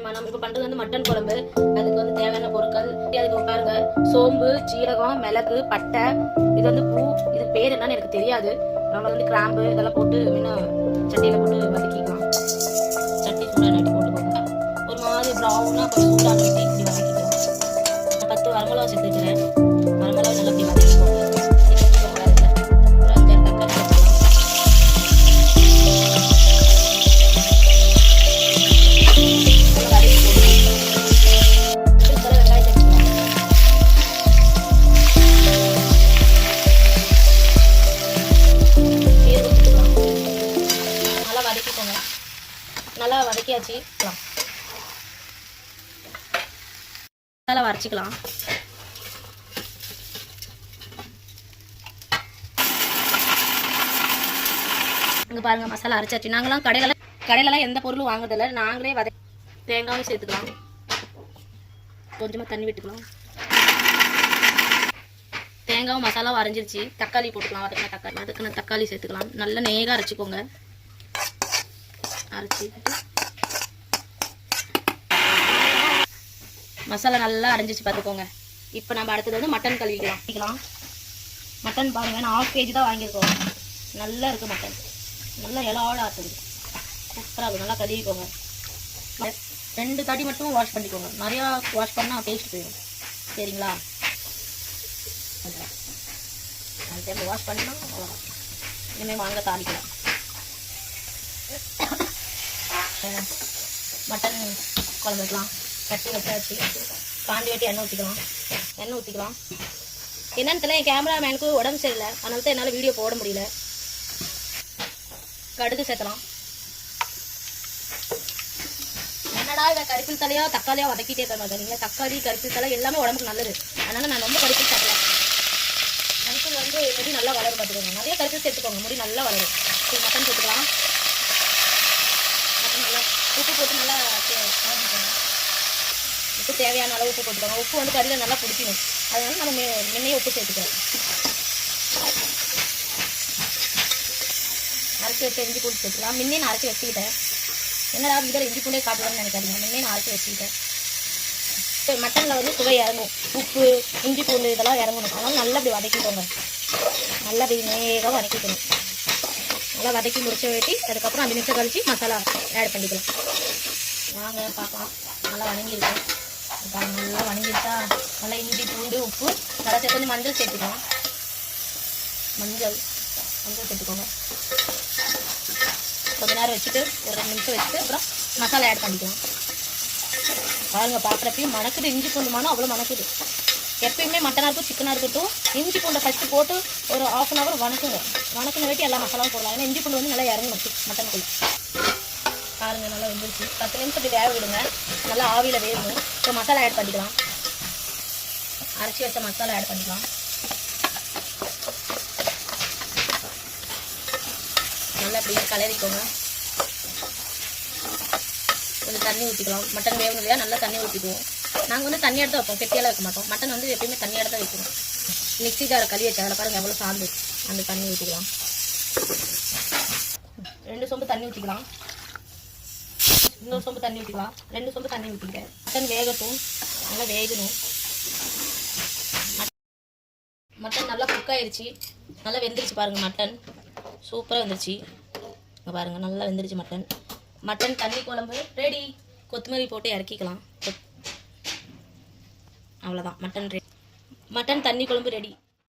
நம்ம இப்போ பண்றது வந்து மட்டன் குழம்பு. அதுக்கு வந்து தேவையான பொருட்கள் அதுக்கு பாருங்க, சோம்பு, சீரகம், மிளகு, பட்டை, இது வந்து பூ, இது பேர் என்னன்னு எனக்கு தெரியாது. நம்ம வந்து கிராம்பு இதெல்லாம் போட்டு சட்டியில போட்டு வதக்கிக்கலாம். சட்டி சூடாக நட்டி போட்டுக்கோங்க. ஒரு மாதிரி ப்ரௌனா கொஞ்சம் சூடாக நட்டி இப்படி வதக்கிக்கலாம். 10 வரமிளகா சேர்த்துக்கிறேன். வரமிளகா நல்லா இப்படி வதக்கிக்கோங்க. நல்லா வதக்கியாச்சு. நல்லா வரைச்சிக்கலாம். இங்கே பாருங்க, மசாலா அரைச்சாச்சு. நாங்களாம் கடையிலலாம் எந்த பொருளும் வாங்குறதில்ல. நாங்களே தேங்காயும் சேர்த்துக்கலாம். கொஞ்சமாக தண்ணி விட்டுக்கலாம். தேங்காயும் மசாலாவும் அரைஞ்சிருச்சு. தக்காளி போட்டுக்கலாம். வதக்கின தக்காளி சேர்த்துக்கலாம். நல்லா நேராக அரைச்சிக்கோங்க. அரைச்சிட்டு மசாலா நல்லா அரைஞ்சிச்சு பார்த்துக்கோங்க. இப்போ நம்ம அடுத்தது வந்து மட்டன் கழுவிக்கலாம். மட்டன் பாருங்க, நான் 1/2 kg தான் வாங்கியிருக்கோம். நல்லா இருக்குது மட்டன். நல்லா இலாட ஆட்டுது. சூப்பராக இருக்கும். நல்லா கழுவிக்கோங்க. 2 தடி மட்டும் வாஷ் பண்ணிக்கோங்க. நிறையா வாஷ் பண்ணால் டேஸ்ட் போயிடும். சரிங்களா? அந்த டைம் வாஷ் பண்ணால் அவ்வளோதான். இனிமேல் வாங்க தாளிக்கலாம். மட்டன் குழம்பு வைக்கலாம். கட்டி வச்சாச்சு. காண்டி வெட்டி எண்ணெய் ஊற்றிக்கலாம். என்னன்னு தெரியல, என் கேமராமேனுக்கு உடம்பு சரியில்லை. அதனால தான் என்னால் வீடியோ போட முடியல. கடுகு சேர்த்தலாம். என்னடா இதை கருப்பில் தலையா தக்காளியா வதக்கிட்டே இருக்க மாட்டேன். தக்காளி கருப்பில் தலை எல்லாமே உடம்புக்கு நல்லது. அதனால நான் ரொம்ப கருப்பில் சாப்பிடலாம். கருப்பில் வந்து முடி நல்லா வளரும் பார்த்துக்கோங்க. நிறைய கருப்பில் சேர்த்துக்கோங்க, முடி நல்லா வளரும். மட்டன் சேர்த்துக்கலாம். நல்லா உப்பு போட்டு நல்லா உப்பு தேவையான அளவு உப்பு போட்டுக்கோங்க. உப்பு வந்து கறியில் நல்லா பிடிக்கணும். அதனால நம்ம முன்னையே உப்பு சேர்த்துக்கிறோம். அரைச்சி வச்சு இஞ்சி பூண்டு சேர்த்துக்கலாம். முன்னே நான் அரைச்சி வச்சுக்கிட்டேன். என்னடா இதில் இஞ்சி பூண்டே காட்டலாம்னு நினைக்காதீங்க. முன்னே நான் அரைச்சி வச்சுக்கிட்டேன். மட்டனில் வந்து சுவை இறங்கும். உப்பு, இஞ்சி பூண்டு இதெல்லாம் இறங்கணும். அதனால நல்லா அப்படி வதக்கிக்கோங்க. நல்லா அப்படி நேராக வதக்கிக்கணும். நல்லா வதக்கி முடிச்ச வேட்டி அதுக்கப்புறம் 5 நிமிஷம் கழிச்சு மசாலா ஆட் பண்ணிக்கலாம். வாங்க பார்க்கலாம். நல்லா வணங்கியிருக்கோம். நல்லா வணங்கிட்டா நல்லா இஞ்சி பூண்டு உப்பு கடைசி கொஞ்சம் மஞ்சள் சேர்த்துக்கலாம். மஞ்சள் சேர்த்துக்கோங்க. கொஞ்ச நேரம் வச்சுட்டு ஒரு 2 நிமிஷம் வச்சுட்டு அப்புறம் மசாலா ஆட் பண்ணிக்கலாம். பாருங்கள், பார்க்குறப்பையும் மணக்குது. இஞ்சி பூண்டு மனம் அவ்வளோ மணக்குது. எப்பயுமே மட்டனாக இருக்கட்டும் சிக்கனாக இருக்கட்டும் இஞ்சி பூண்டை ஃபஸ்ட்டு போட்டு ஒரு 1/2 hour வணக்குன வேட்டி எல்லா மசாலாவும் போடலாம். ஏன்னா இஞ்சி பூண்டு வந்து நல்லா இறங்கணும் மட்டனுக்குள்ள. பாருங்கள், நல்லா வெந்துருச்சு. 10 நிமிஷத்துக்கு வேக விடுங்க. நல்லா ஆவியில் வேகணும். இப்போ மசாலா ஆட் பண்ணிக்கலாம். அரைச்சி வச்ச மசாலா ஆட் பண்ணிக்கலாம். நல்லா இப்படி கலரிக்கோங்க. கொஞ்சம் தண்ணி ஊற்றிக்கலாம். மட்டன் வேகணும் இல்லையா, நல்லா தண்ணி ஊற்றிக்குவோம். நாங்கள் வந்து தண்ணி எடுத்து வைப்போம், கெட்டியெல்லாம் வைக்க மாட்டோம். மட்டன் வந்து எப்பயுமே தண்ணி எடுத்து தான் வைக்கணும். மிக்ஸி ஜாரை கழுவி வச்சு அதில் பாருங்கள் எவ்வளோ சாந்து. அந்த தண்ணி ஊற்றிக்கலாம். 2 சொம்பு தண்ணி ஊற்றிக்கலாம். இன்னொரு சொம்பு தண்ணி ஊற்றிக்கலாம். 2 சொம்பு தண்ணி ஊற்றிக்கிறேன். மட்டன் வேகட்டும். நல்லா வேகணும். மட்டன் நல்லா குக் ஆயிடுச்சு. நல்லா வெந்துருச்சு பாருங்கள். மட்டன் சூப்பராக வெந்துருச்சு. இங்கே பாருங்கள், நல்லா வெந்துருச்சு மட்டன். மட்டன் தண்ணி குழம்பு ரெடி. கொத்தமல்லி போட்டு இறக்கிக்கலாம். அவ்வளோதான், மட்டன் தண்ணி குழம்பு ரெடி.